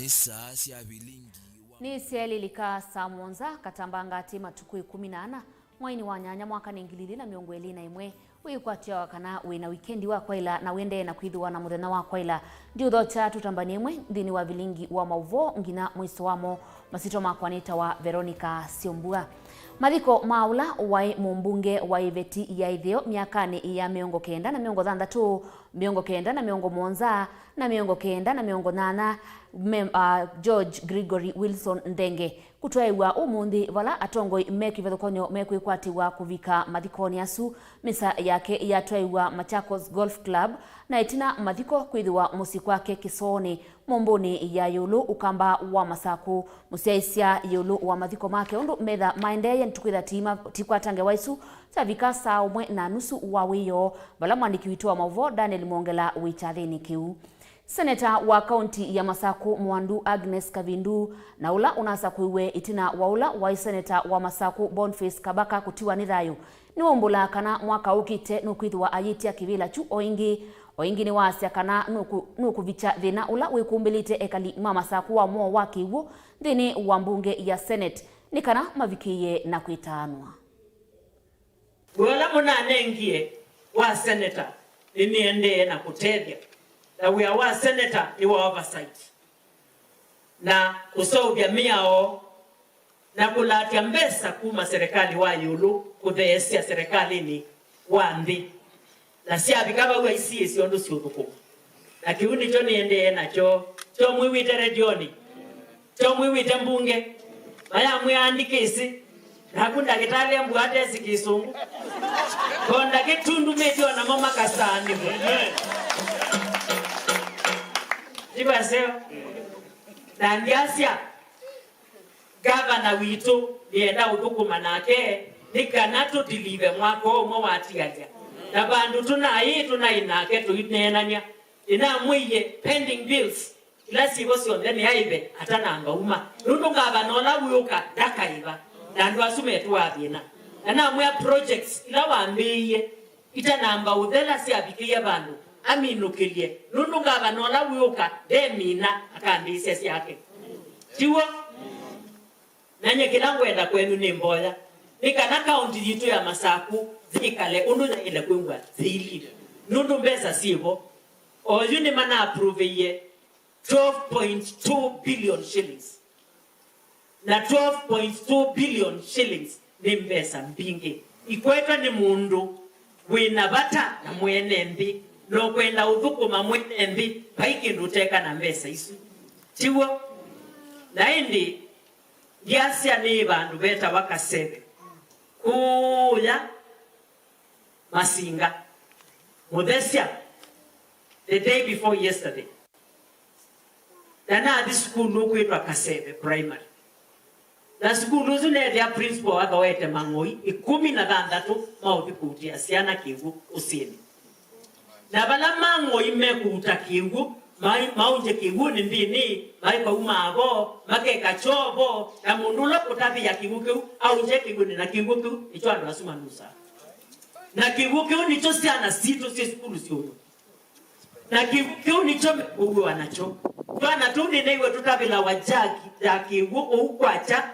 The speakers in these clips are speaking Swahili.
Nisa sia Vilingi ni sieli lika Samonza katambanga tima tukui 18 mwaini wa nyanya mwaka ningilili na miongo eli na imwe wikwatia wakana wina wikendi wa kwaila na wende na kuidhuwa na muthena wa kwaila ndiyo dhocha tutambani imwe dhini wa Vilingi wa Mauvoo ngina mwiso wamo masito makwanita wa Veronica Siombua. Mathiko maula wai mumbunge wa iveti ya itheo miakani ya miongo kenda na miongo thandatu, miongo kenda na miongo monza na miongo kenda na miongo nana George Gregory Wilson Ndenge kutwaiwa umundi vala atongoi mekivethukonyo mekwikwatiwa kuvika mathikoni asu misa yake yatwaiwa Machakos Golf Club na itina mathiko kwithiwa musi kwake Kisoni momboni ya yulu ukamba wa masaku musiaisia yulu wa mathiko make undu metha maendeye ntukwitha tikwatange waisu tavika saa 1:30 wa wiyo vala mwandiki witu wa Mauvoo Daniel Mongela wichathini kiu. Seneta wa kaunti ya Masaku Mwandu Agnes Kavindu na ula unasa kuiwe itina waula wa seneta wa Masaku Boniface Kabaka kutiwa nithayo ni wombula kana mwaka ukite nukwithwa ayitia kivila chu oingi ni wasya kana nuku vicha thina ula wikumbilite ekali Masaku wa mwo wakiwu thini wa mbunge ya Senate ni kana mavikiye na kwitanwa wala munanengie wa senator iniende na kutethia na we are senator ni wa oversight na kusobya miao na kulatia mbesa kuma serikali wa yulu kutheesia serikali ni wandi na siabikaba we isi siondo siotuko na kiuni cho niende nacho cho mwiwite redioni cho mwiwite mbunge maya mwiandike isi na kunda kitale mbwate sikisungu konda kitundu medio na mama kasani Diba seo na ndiasia gavana witu nienda udukuma nake nikanato dilive mwako mwa watiaja na bandu tunainake tuinenanya ina mwiye pending bills ila sibo sionde ni haibe hata nanga uma nundu gavana uyuka dakaiva na ndu asume tuwathina na mwa projects ila wambiye ita namba udhela si abikiye bandu aminukilie nundu gavana uyuka demina akandise siake tiwo nanye kilangwenda kwenu ni mboya nikana kaunti yitu ya Masaku zikale undu na ile kwengwa zili nundu mbesa sibo oyu ni mana approve ye 12.2 billion shillings na 12.2 billion shillings ni mbesa mbingi ikwetwa ni mundu wina bata na mwenembi no kwenda udhukuma mwenembi paiki nduteka na mbesa isu tiwo na indi ndiasia ni bandu beta wakasebe kuya Masinga Muthesia the day before yesterday na this school nukwitwa Kasebe primary na school zune ya principal agawete mangoi 16 mauthi kutia siana kivu usini na bala mangoi mekuta kivu maunje kivu ni ndini mai kwa umago make kachobo na mundulo kutabi ya kivu au nje kivu ni na kivu icho ando asuma nusa na kivu nicho siana sito si school sio na kivu nicho uwe wanacho bana tu ni newe tutabila wajaki ya kivu ukwacha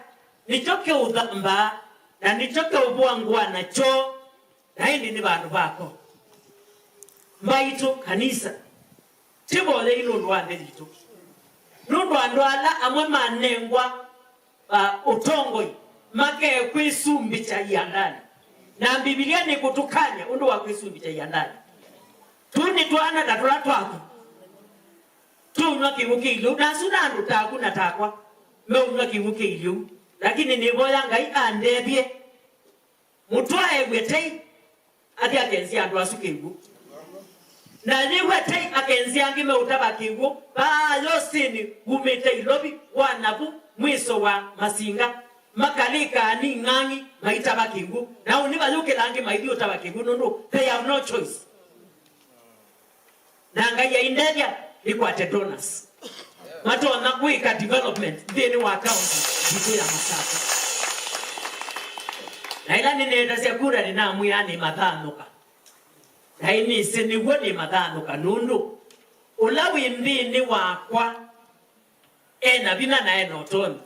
nichoke udhamba na nichoke ubuangwa nacho na hindi ni bandu bako mbaito kanisa tibole ilo ndwande lito ndwandwala amwe manengwa utongoi make kwisumbi cha yandani na Biblia ni kutukanya undu wa kwisumbi cha yandani tuni twana datula twako tunwa kivuki ilu na sunandu taku na takwa meunwa kivuki ilu lakini niboya ngai andebye mutwae gwetei ati akenzi andu asukigu na ni wetei akenzi angime utabakigu ba yosini gumetei lobi wanabu mwiso wa Masinga makalika ni ngangi maitabakigu na uniba yuke langi maidi utabakigu nundu they have no choice na ngai ya indebya ikwate donors mato na kuika development ndeni wa county bitu ya Masaku na ila nenda sekura ni na muyani mathanuka na ini siniwo ni mathanuka nundu ulawi ndini wakwa ena bina na ena otoni.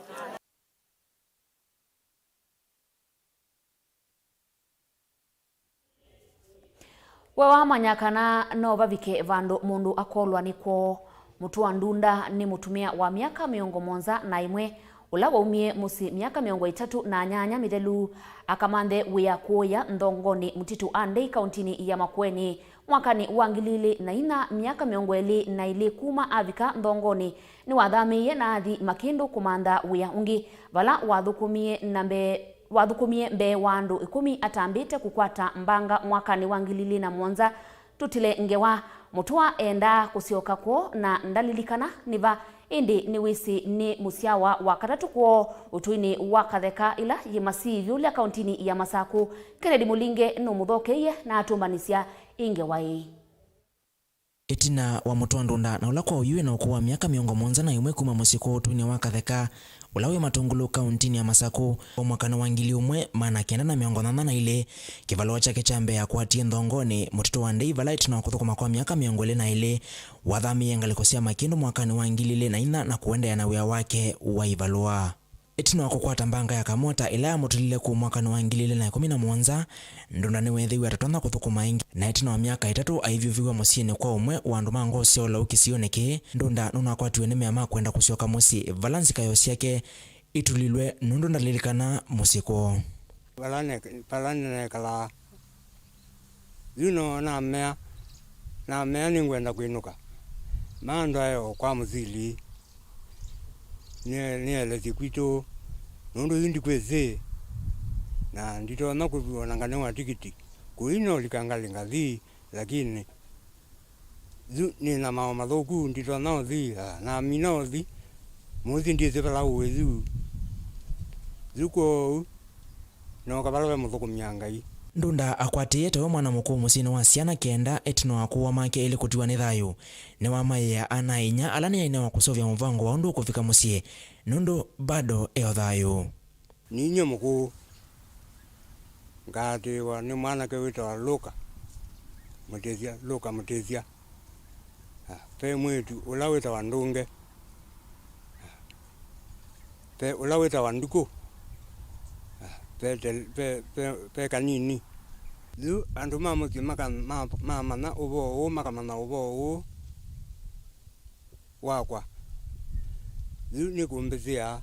Wewa manyakana no bavike vandu mundu akolwa niko mutu wa ndunda ni mutumia wa miaka miongo monza na imwe ula waumie musi miaka miongo itatu na nyanya mithelu akamande wia kuoya ndongoni mutitu andei kauntini ya Makueni mwakani wa ngilili na ina miaka miongo eli na ili kuma avika ndongoni ni wathamiye na athi makindu kumanda wia ungi vala wathukumie mbe wandu 10 atambite kukwata mbanga mwakani wa ngilili na monza tutile ngewa mutua enda kusioka kwo na ndalilikana niva indi ni wisi ni musiawa wa katatu kwo utuini wa katheka ila yimasi yule kauntini ya Masaku Kennedy Mulinge no muthokeye na atumbanisia ingewai itina wa mutua ndunda na ula kwa uyue na ukuwa miaka miongo monza na imwe kuma musiko utuini wa katheka ulawe matungulu kauntini ya Masaku wa mwakana wa ngili umwe mana kenda na miongo nana na ile kivaloa chake chambe ya kuatie ndongoni mutito wa ndei vala itina wakuthukuma kwa miaka miongo ile na ile wathami yengalikosia makindu mwakani wa ngili ile na ina na kuenda ya na wia wake wa ivalua itina wakukwata mbanga ya kamota ila ya mutulile ku mwakani wa ngili ile na 17 ndunda ni wethiwe atatona kuthukuma ingi na itina wa miaka itatu aivyuviwa musiene kwa umwe wa andu mango siola ukisioneke ndunda nuna kwatiwe ni meama kwenda kusioka musi valansi kayo siake itulilwe nundu ndalilikana musiko palane kala na mea ni ngwenda kwinuka mando ayo kwa muzili ni elezi kwito nundu hindi kweze na ndito na kuviona ngane wa tikiti kuino likangalinga thi lakini ni na mao mathuku ndito na thi na mina thi muthi ndize bala uwezu zuko no kabalo muthuku myangai ndunda akwatie tawe mwana mukuu musini wa siana kenda etino akuwa make ili kutiwa ni thayu ni wa maya anainya alani ina wa kusovya mvango wa undu kufika musie nundu bado eo thayu ninyo mukuu ngati wa ni mwana ke wita Luka mutezia pe mwetu ulawita wa ndunge pe ulawita wa nduku pe kanini zu andu mamuki mama na ubo makamana ubo wakwa zu ni kumbezia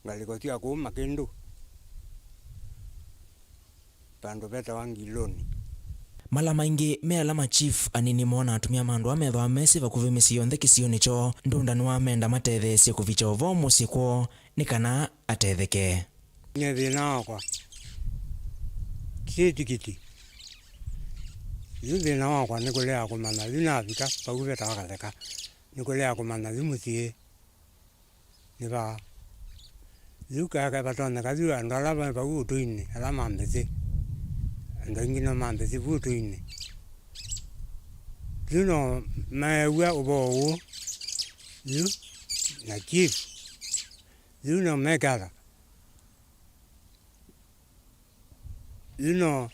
ngalikotia ku makindu pando beta wangiloni mala maingi me alama chief anini mona atumia mandu amethwa mesi vakuvi misi yonthe kisioni cho ndunda ni wamenda matethesie kuvicha uvo musiko ni kana atetheke nye thina wakwa tikiti thina wakwa ni kulea kumana thina vika pakuveta wakatheka ni kulea kumana thimuthie ni ba zuka ka batona kazu andu ala pa utuini ala mambezi ando ngino mambezi utuini zuno mawa ubo zu na chief zuno mekara zuno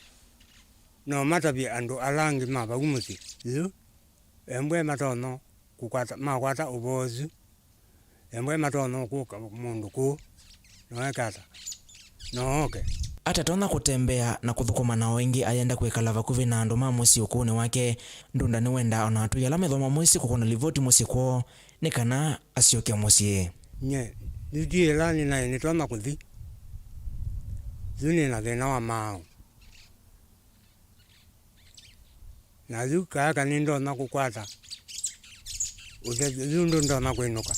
no matabi andu alangi maba umusi zu embwe matono kukwata makwata ubozu embwe matono ku mundu ku no ekata no okay atatona kutembea na kuthukuma na wengi ayenda kwikala vakuvi na andu ma musi ukuni wake ndunda ni wenda ona atu yala methoma musi kukona livoti musi kwa ni kana asiokia musi nye nidie lani na nitona kuthi zuni na thina wa mao na zuka aka nindo na kukwata zundo ndo na kwinuka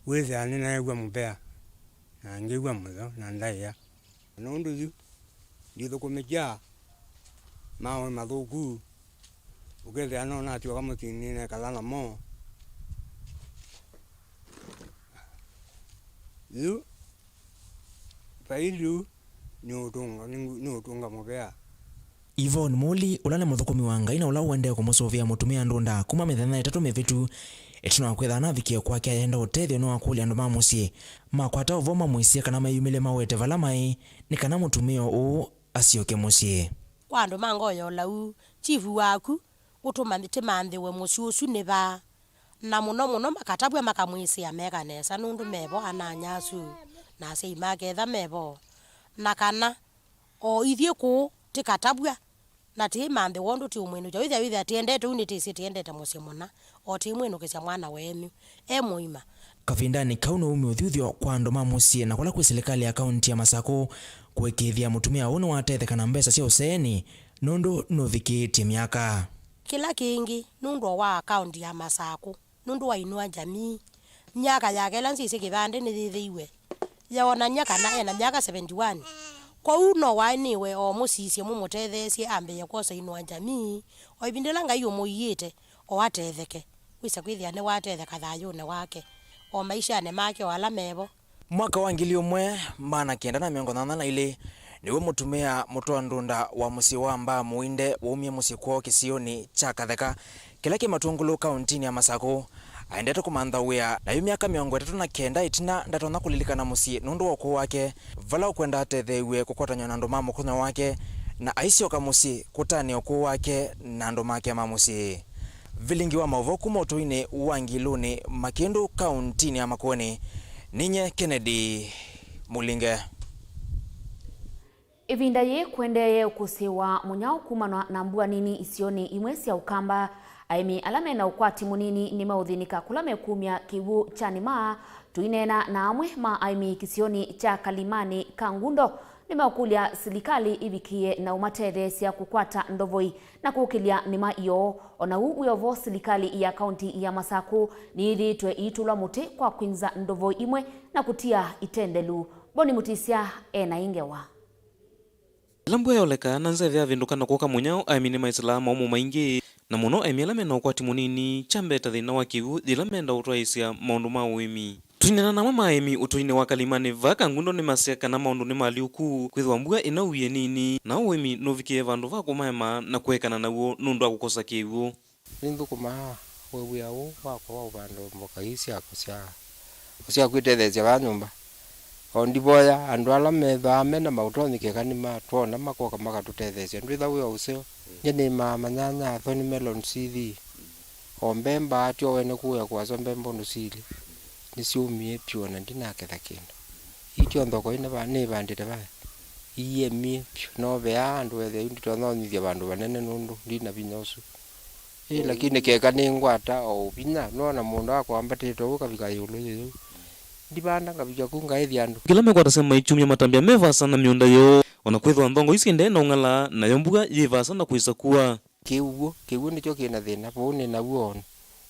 weze ani na egwa mupea na ngegwa muzo na ndaya nundu zu nditho kumeja mao mathuku ukethe ano na atio kama tinine kalala mo zu pailu ni utunga mupea Yvonne Muli ulane muthukumi wa ngai na ula uende kumusovia mutumia ndunda kuma mithenya 3 mivitu etino kwethana vikie kwake ayenda utethio no akuli andu ma musie makwata uvoma muisie kana mayumile mawete vala mai ni kana mutumio u asioke musie kwa andu mangoyo lau chifu waku utuma mite manthe we mucio ucu ni ba na muno makatabwa makamwisi ameka nesa nundu mebo ananyasu na sei maketha mebo na kana o ithie ku tikatabwa na ti mambe wondu ti umwenu jo ithe atiendete unity tiendete musie mona o ti mwenu kisia mwana wenu muima kavindani kauno ume uthuthio kwa ndo mamusie na kula kwi serikali ya kaunti ya Masako kwekithia mutumia unu watethekana mbesa cia useni nundu nuthikitie miaka kila kingi nundu wa kaunti ya Masako nundu wa inua jamii nyaka yake lansisi kivande ni thithiwe yaona nyaka na ena miaka 71 kwa uno waniwe o musisie mumutethesie ambe yakosa inua jamii o ibindela ngai umuyite o atetheke wisa kwithia ne watetheka thayune wake o maisha ne make wala mebo mwaka wa 1982 niwe mutumia mutwa ndunda wa musi wa mba muinde waumia musi kwao kisioni cha Katheka kila kimatungulu kauntini ya Masako aendete kumanthawia na yu miaka 39 itina ndatona kulilikana musi nundu wako wake vala ukwenda atethewe kukwatanywa na nduma mukunya wake na aisioka musi kutani uko wake na ndumake mamusi Vilingi wa Mauvoo kuma utuini wa Ngiluni Makindu kauntini ya Makueni ninye Kennedy Mulinge ivinda ye kwendeye ukusiwa munyao kuma na mbua nini isioni imwesi ya ukamba aimi alame na ukwati munini ni maudhinika kulame kumya kiwu chanima tuinena na amwe ma aimi kisioni cha Kalimani Kangundo ni maukulia silikali ibikie na umatede siya kukwata ndovoi na kukilia nima iyo ona uyovo silikali ya kaunti ya Masako ni ili tue itula muti kwa kwinza ndovoi imwe na kutia itendelu boni mutisia ena ingewa Lambu ya oleka nanzeve ya vinduka na kuka munyao aimini maisalama umu maingi na muno aimilame na ukwati munini chambeta dhina wakivu dilame nda utuaisia maundu mauimi. Tuinena na mama aimi utuine wa Kalimani vaka ngundo ni masiaka na maundu ni maliuku kwithwa mbua inauye nini na uimi novikie vandu vako maema na kuekana na uo nundu wa kukosa kivu. Nindu kumaa wewe yao wako wa vandu mboka isi yako sia kwitethesya va nyumba. Ondiboya andu ala methame na mautonyike kanima tuona makoka makatutethesya ndwitha uyo usio nyene manyanya athoni melon seed ombemba atio wene kuya kwa zombembo nusili nisiumie pyo na ndinaketha kindu itio thoko ine bane bandite ba iye mie pyo no bea andu ethe ndito thonyithia bandu banene nundu ndina binyosu lakini keka ni ngwata o binya nona mundu akwambatito ukabika yulu ndibanda ngabija kungaithia andu kila mekwata sema ichumya matambia mevasa na miunda yo ona kwithwa ndongo isi ndena ungala na yombuga yivasa na kuisa kuwa kiuo nicho kina thina bone na uone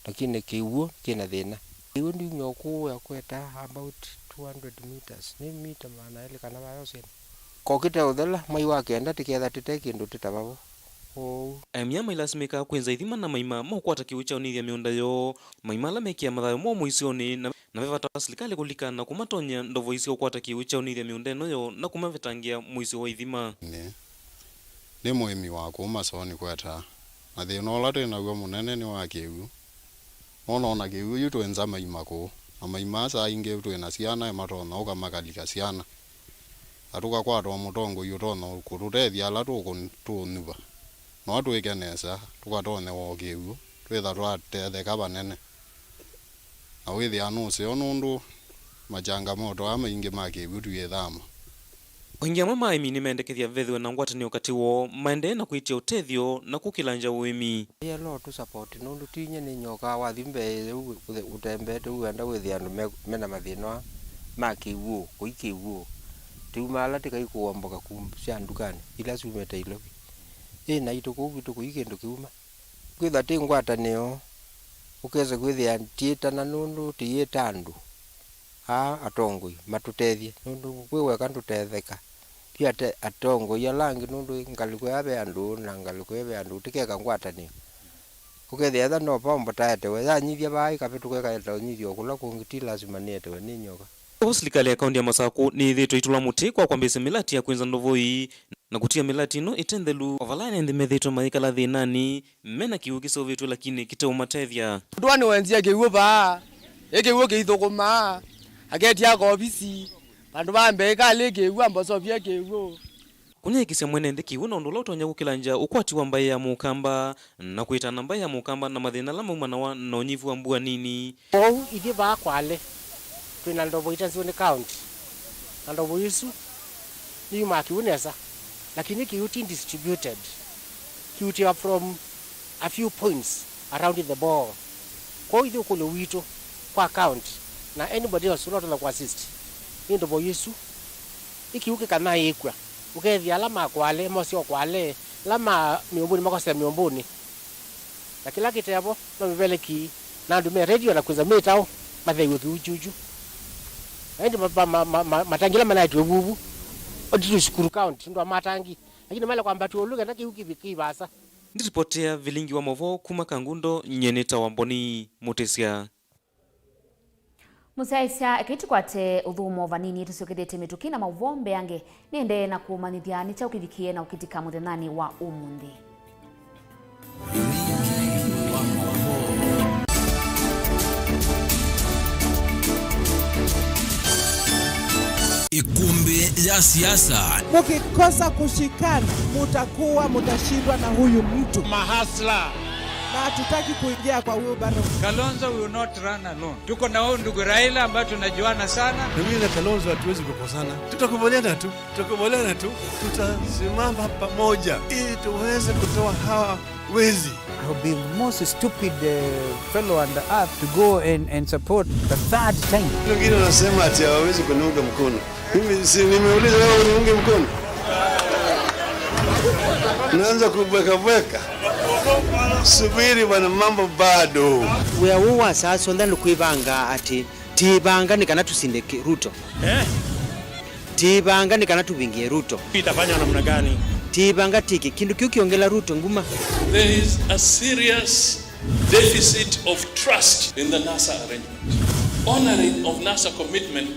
lakini kiuo kina thina kiuo ndi nyoku ya kweta about 200 meters ni mita maana ile kana bayo sen kokite uthela mai wake enda tiketha titeke ndo titababo Miama ilasimika kwenza ithima na maima mokwata kiucha unithia miunda yo maima la mekia mathayo mo muisioni na vevata serikali kulikana kumatonya ndovo isi ukwata kiucha unithia miunda eno yo na kumavetangia muisi wa ithima ni muimi wako masoni kweta na thina ola twina guo munene ni wa kiu ona kiu yu twenza maima ko na maima sa inge twina ciana matona ukamakalika ciana atuka kwatwa mutongo yu tona kurutethia ala tunuva no twikenesa tukatone wo kiu twitha twatetheka banene na withi anuse onundu majanga moto ama inge makiu tuyethama Wengia mwa maimi ni mendekethia vethwe na ngwatani wakati wo maende na kuitia utethio na kukilanja uimi. Ye lo tu support nundu tinye ni nyoka wa thimbe utembete uenda withi andu mena mathina makiu kuikiu tiumala tikaikuwa mboka cia ndukani ila sumete ilo na ituku ikindu kiuma kwitha ti ngwatanio ukeze kwithia tiita na nundu tiita andu atongoi matutethie nundu kwiweka ndutetheka pia atongoi alangi nundu ngaliko yabe andu na ngaliko yabe andu tikeka ngwatanio ukethia tha no pombo taete we yanyithia bai kapetukeka etonyithio kula kungiti lazima nietewe ni nyoka. Serikali ya kaunti ya Masako ni thito itula muti kwa kwambisa milati ya kwenza ndovoi na kutia milati no itendelu ovalane ndi methito maikala thinani mena kiu kisovitu lakini kitau matethia ndwani wenzia kiuo ba ekiuo kiithukuma agetia ko ofisi bandu bambe kale kiuo amboso bia kiuo kunyekisya mwene kiwu na undu utonya gukilanja ukwati wa mbai ya mukamba na kuitana mbai ya mukamba na mathina la maumana wa na unyivu wa mbua nini. Ithi ba kwale twina ndobo itazione county na ndobo isu ni makiunesa lakini kiuti distributed kiuti from a few points around the ball kwa hiyo kule wito kwa county na anybody else not to assist ni ndobo isu ikiuke kana yekwa ukethia alama kwale mosio kwale lama miomboni makose miomboni na kila kitabo no mivele ki na ndume radio na kuza metao mathaiwe kiujuju aende matangila manaitwe bubu oditu shukuru county ndo matangi lakini mala kwamba tuoluga na kiuki bikibasa. Ndiripotea Vilingi wa Mauvoo kuma Kangundo nyeneta wa Mboni Mutesia. Musaisya ekitikwate uthumo vanini tusukithite mituki na Mauvoo mbeange nende na kumanithia ni cha ukivikie na ukitika muthenani wa umundi. Ikumbi ya siasa. Mukikosa kushikana mutashindwa na huyu mtu mahasla, na hatutaki kuingia kwa huyu baro. Kalonzo will not run alone. Tuko na huyu ndugu Raila ambaye tunajuana sana. Mimi na Kalonzo hatuwezi kukosana. Tutakubaliana tu. Tutasimama pamoja ili tuweze kutoa hawa wezi. I will be the most stupid fellow on the earth to go and support the third time. Wengine wanasema ati hawawezi kuniunga mkono. Mimi si nimeuliza wewe uniunge mkono. Naanza kubweka. Subiri bwana, mambo bado. We are who was also then kuivanga ati tibanga ni kana tusindeke Ruto. Tibanga ni kana tuvingie Ruto. Itafanya namna gani? Tibanga tiki kindu kiukiongela Ruto nguma. There is a serious deficit of trust in the NASA arrangement. Honoring of NASA commitment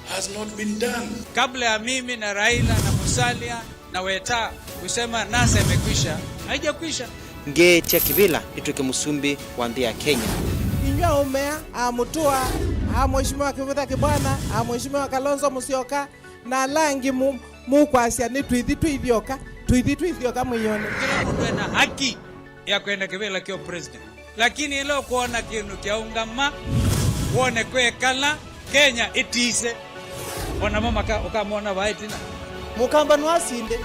has not been done. Kabla ya mimi na Raila na Musalia na Weta kusema NASA imekwisha, haijakwisha. Ngetia kibila ituke musumbi wa ndia Kenya. Inyo umea amutua mheshimiwa Kivutha Kibwana mheshimiwa Kalonzo Musyoka na langi mukwasya ni twithioka mwinyone. Kila mtu ana haki ya kwenda kibila kio president, lakini ile kuona kinu kia ungama uone kwekala Kenya itise ona mama ukamwona waitina mukamba nwasinde.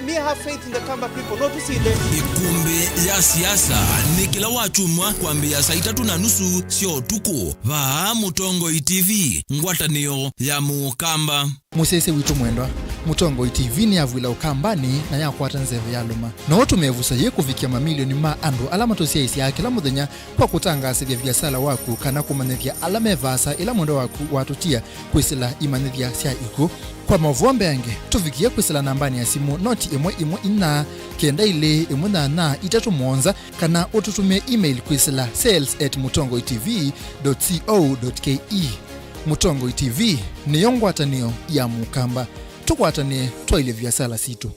Me have faith in the Kamba people, not to see them. Ikumbi ya siasa ni kila wachumwa kuambia saa 3:30 sio tuko va Mutongo TV ngwatanio ya Mukamba. Musese witu mwendwa Mutongo TV ni avwila ukambani na yakwata nzeve ya luma na watu mevusa ye kufikia mamilioni ma andu alama tosia isi ya kila muthenya kwa kutangasa vya vyasala waku kana kumanethia alama evasa ila mwendo waku watutia kwisila imanethia sia iku kwa Mauvoo mbeange tufikie kwisila nambani ya simu noti imwe ina kenda ile imwe na itatu mwonza kana ututume email kwisila sales@mutongotv.co.ke. Mutongo TV ni yongwatanio ya Mukamba, tukwatane twaile vyasala situ.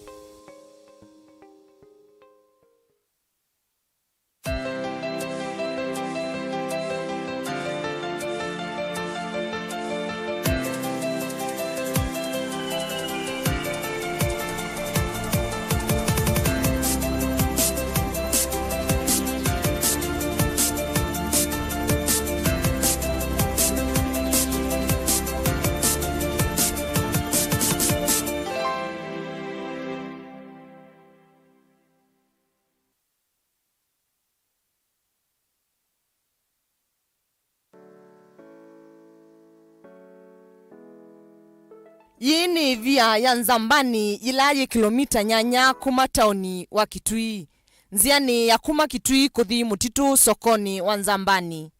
Yini via ya Nzambani ilaye kilomita nyanya kuma tauni wa Kitui. Nziani ya kuma Kitui kuthi mutitu sokoni wa Nzambani.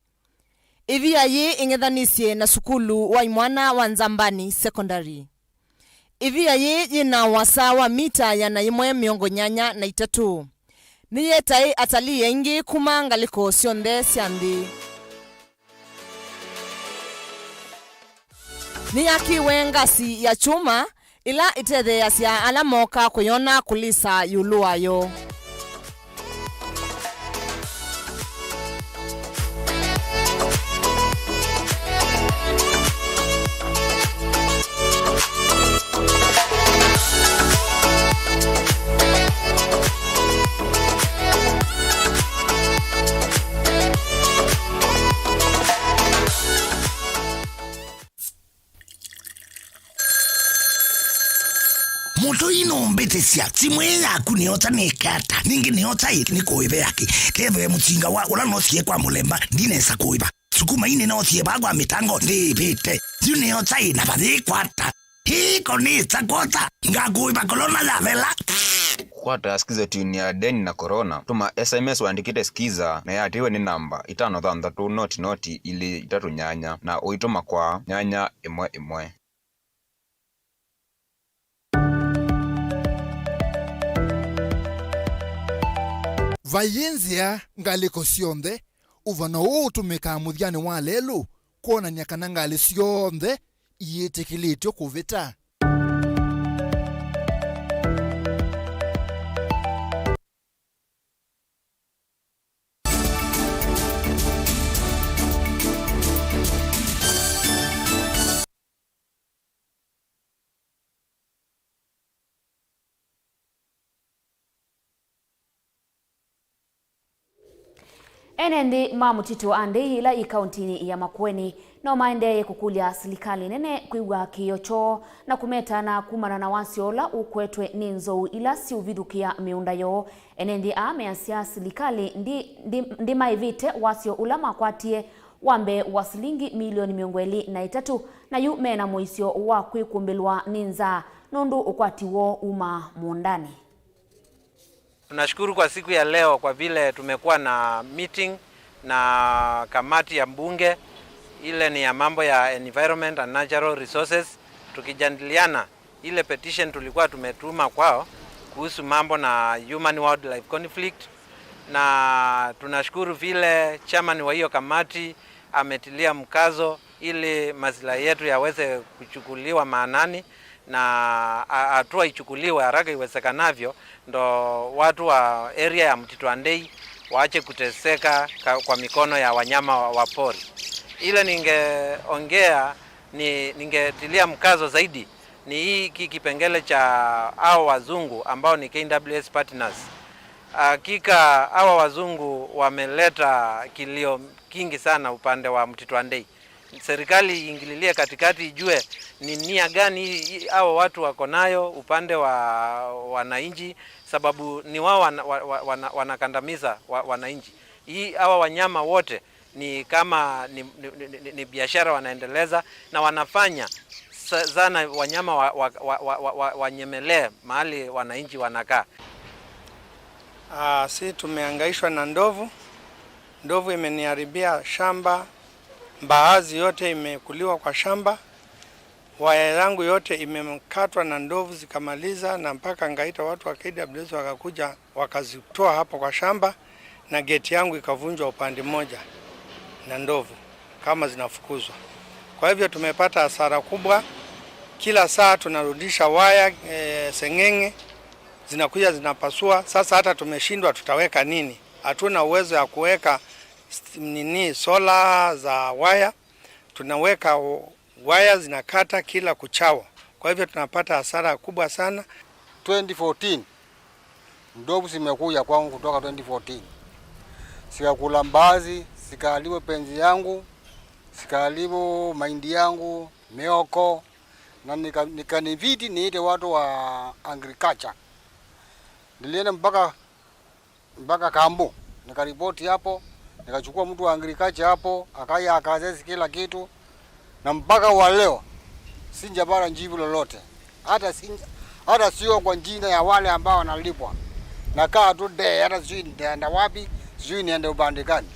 Ivia ye ingedhanisye na sukulu wa imwana wa Nzambani secondary. Ivia ye yina wasa wa mita ya na imwe miongo nyanya na itatu. Niye tai atali yengi kuma ngaliko sionde siandi. Ni yakiwe ngasi ya chuma ila itethe yasya alamoka kuyona kulisa yuluayo. kwambitisia simu yaku niota nikata ningi niota ni kuibe yake keve mutsinga wa ula no sie kwa mulemba ndinesa kuiba sukuma ine no sie bagwa mitango ndipite niota ina badi kwata hiko ni tsakota ngakuiba kolona la vela kwata skiza tune ya deni na corona tuma SMS waandikite skiza na yatiwe ni namba 533 ili 3 na uituma kwa 111. Vayenzia ngaliko sionde uvana wo tumeka mudhiane wa lelo kona nyakana ngali sionde yetekilityo kuvita Enendi mamutito ande ila ikauntini ya Makueni no maendeye kukulia serikali nene kuigwa kiyocho na kumeta na kumana na wasiola ukwetwe ni nzou ila si uvidukia miunda yo enendi ameasia serikali ndi maivite wasio ulama kwatie wambe wasilingi milioni 203 na yu mena moisio wa kuikumbilwa ninza nundu ukwati wo uma muundani. Tunashukuru kwa siku ya leo kwa vile tumekuwa na meeting na kamati ya mbunge, ile ni ya mambo ya environment and natural resources, tukijadiliana ile petition tulikuwa tumetuma kwao kuhusu mambo na human wildlife conflict, na tunashukuru vile chairman wa hiyo kamati ametilia mkazo ili maslahi yetu yaweze kuchukuliwa maanani na hatua ichukuliwe haraka iwezekanavyo, ndo watu wa area ya Mtito Andei waache kuteseka kwa mikono ya wanyama wa pori. Ile ningetilia mkazo zaidi ni hii kipengele cha hao wazungu ambao ni KWS partners. Hakika hao wazungu wameleta kilio kingi sana upande wa Mtito Andei. Serikali iingililie katikati ijue ni nia gani hao watu wako nayo upande wa wananchi, sababu ni wao wanakandamiza wananchi. Hii hawa wanyama wote ni kama ni biashara wanaendeleza na wanafanya sana wanyama wanyemelee mahali wananchi wanakaa. Si tumehangaishwa na ndovu. Ndovu imeniharibia shamba. Mbaazi yote imekuliwa kwa shamba. Waya yangu yote imekatwa na ndovu zikamaliza, na mpaka ngaita watu wa KWS wakakuja wakazitoa hapo kwa shamba, na geti yangu ikavunjwa upande mmoja na ndovu kama zinafukuzwa. Kwa hivyo tumepata hasara kubwa. Kila saa tunarudisha waya sengenge zinakuja zinapasua. Sasa hata tumeshindwa tutaweka nini. Hatuna uwezo ya kuweka sola za waya. Tunaweka waya zinakata kila kuchao. Kwa hivyo tunapata hasara kubwa sana. 2014 ndovu zimekuja kwangu kutoka 2014. Sikakula mbazi, sikaliwa penzi yangu, sikaliwa mahindi yangu, meoko, na nikaniviti niite watu wa agriculture. Nilienda mpaka Kambo, nikaripoti hapo, nikachukua mtu wa agriculture hapo, akaya akazesi kila kitu, na mpaka wa leo sinjapata njibu lolote. Hata sio kwa jina ya wale ambao wanalipwa. Nakaa tu hata sijui niende wapi, sijui niende upande gani.